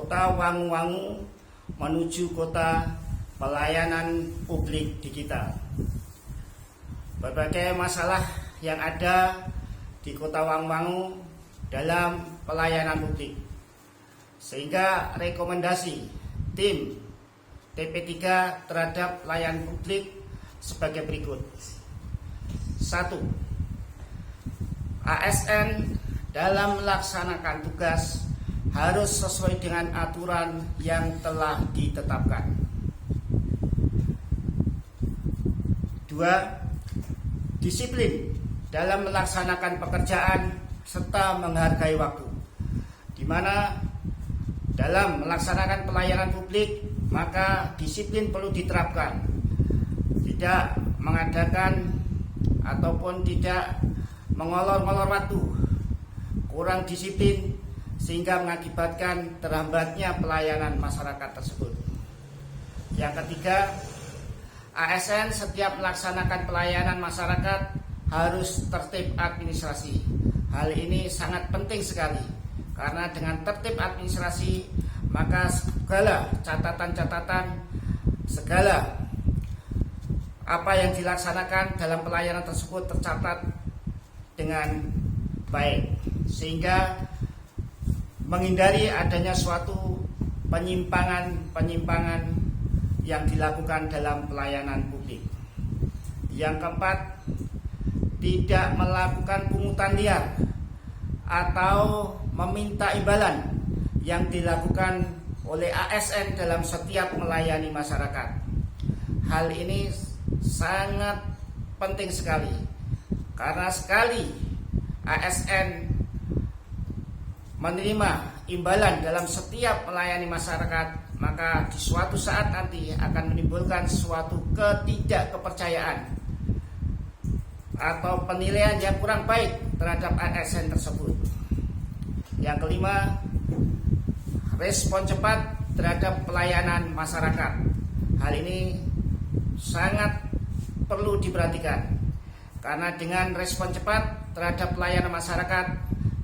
Kota Wangu-Wangu menuju kota pelayanan publik digital. Berbagai masalah yang ada di Kota Wangu-Wangu dalam pelayanan publik, sehingga rekomendasi tim TP3 terhadap pelayanan publik sebagai berikut. 1. ASN dalam melaksanakan tugas harus sesuai dengan aturan yang telah ditetapkan. 2. Disiplin dalam melaksanakan pekerjaan serta menghargai waktu, di mana dalam melaksanakan pelayanan publik maka disiplin perlu diterapkan, tidak mengadakan ataupun tidak mengolor-ngolor waktu, kurang disiplin sehingga mengakibatkan terhambatnya pelayanan masyarakat tersebut. Yang ketiga, ASN setiap melaksanakan pelayanan masyarakat harus tertib administrasi. Hal ini sangat penting sekali, karena dengan tertib administrasi maka segala catatan-catatan, segala apa yang dilaksanakan dalam pelayanan tersebut tercatat dengan baik, sehingga menghindari adanya suatu penyimpangan yang dilakukan dalam pelayanan publik. Yang keempat, tidak melakukan pungutan liar atau meminta imbalan yang dilakukan oleh ASN dalam setiap melayani masyarakat. Hal ini sangat penting sekali, karena sekali ASN menerima imbalan dalam setiap melayani masyarakat, maka di suatu saat nanti akan menimbulkan suatu ketidakkepercayaan atau penilaian yang kurang baik terhadap ASN tersebut. Yang kelima, respon cepat terhadap pelayanan masyarakat. Hal ini sangat perlu diperhatikan, karena dengan respon cepat terhadap pelayanan masyarakat,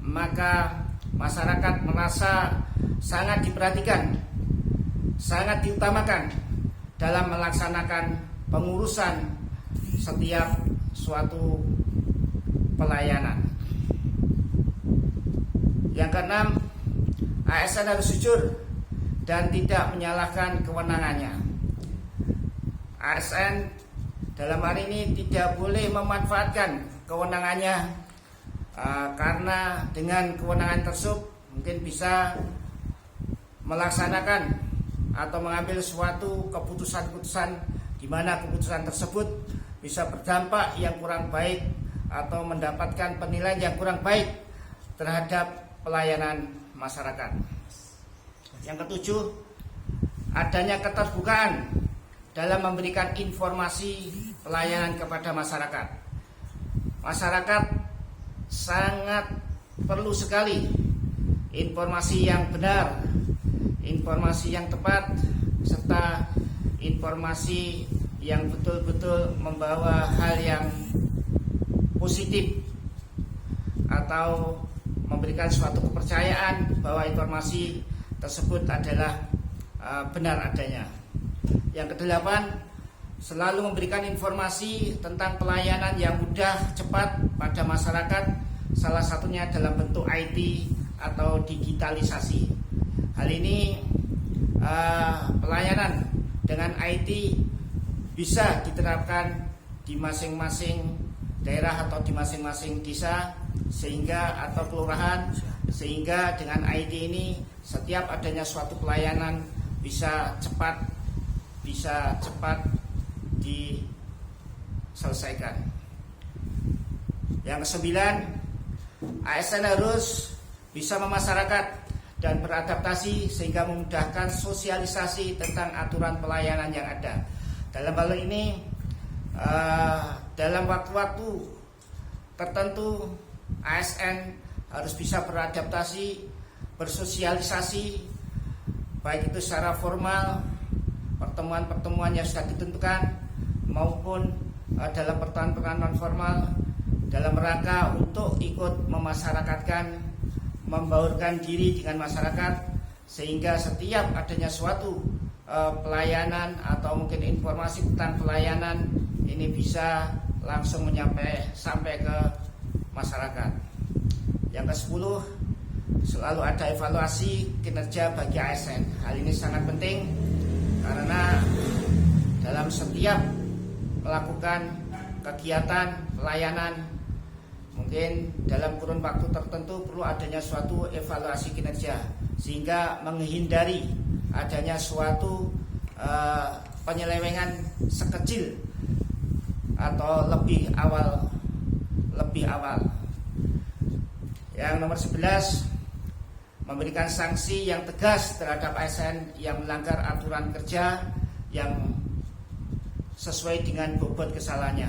maka masyarakat merasa sangat diperhatikan, sangat diutamakan dalam melaksanakan pengurusan setiap suatu pelayanan. Yang keenam, ASN harus jujur dan tidak menyalahkan kewenangannya. ASN dalam hari ini tidak boleh memanfaatkan kewenangannya, karena dengan kewenangan tersebut mungkin bisa melaksanakan atau mengambil suatu keputusan-keputusan di mana keputusan tersebut bisa berdampak yang kurang baik atau mendapatkan penilaian yang kurang baik terhadap pelayanan masyarakat. Yang ketujuh, adanya keterbukaan dalam memberikan informasi pelayanan kepada masyarakat. Masyarakat sangat perlu sekali informasi yang benar, informasi yang tepat, serta informasi yang betul-betul membawa hal yang positif atau memberikan suatu kepercayaan bahwa informasi tersebut adalah benar adanya. Yang kedelapan, selalu memberikan informasi tentang pelayanan yang mudah, cepat pada masyarakat, salah satunya dalam bentuk IT atau digitalisasi. Hal ini pelayanan dengan IT bisa diterapkan di masing-masing daerah atau di masing-masing desa sehingga atau kelurahan, sehingga dengan IT ini setiap adanya suatu pelayanan bisa cepat diselesaikan. Yang kesembilan, ASN harus bisa memasyarakat dan beradaptasi sehingga memudahkan sosialisasi tentang aturan pelayanan yang ada. Dalam hal ini, dalam waktu-waktu tertentu ASN harus bisa beradaptasi, bersosialisasi, baik itu secara formal, pertemuan-pertemuan yang sudah ditentukan, maupun dalam pertemuan non formal, dalam rangka untuk ikut memasyarakatkan, membaurkan diri dengan masyarakat, sehingga setiap adanya suatu pelayanan atau mungkin informasi tentang pelayanan ini bisa langsung sampai ke masyarakat. Yang ke-10, selalu ada evaluasi kinerja bagi ASN. Hal ini sangat penting karena dalam setiap melakukan kegiatan pelayanan, mungkin dalam kurun waktu tertentu perlu adanya suatu evaluasi kinerja, sehingga menghindari adanya suatu penyelewengan sekecil atau lebih awal. Yang nomor 11, memberikan sanksi yang tegas terhadap ASN yang melanggar aturan kerja yang sesuai dengan bobot kesalahannya.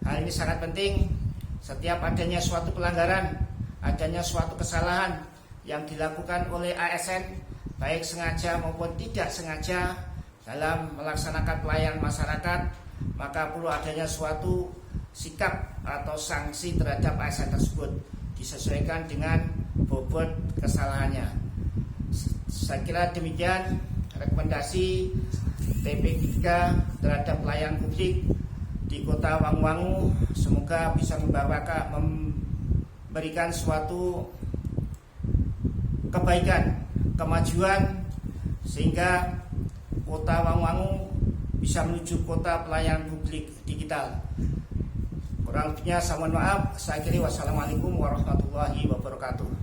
Hal ini sangat penting. Setiap adanya suatu pelanggaran, adanya suatu kesalahan yang dilakukan oleh ASN, baik sengaja maupun tidak sengaja dalam melaksanakan pelayanan masyarakat, maka perlu adanya suatu sikap atau sanksi terhadap ASN tersebut disesuaikan dengan bobot kesalahannya. Saya kira demikian rekomendasi TP3 terhadap pelayanan publik di Kota Wangu-Wangu. Semoga bisa memberikan suatu kebaikan, kemajuan, sehingga Kota Wangu-Wangu bisa menuju kota pelayanan publik digital. Kurang lebihnya saya mohon maaf. Saya kira wassalamualaikum warahmatullahi wabarakatuh.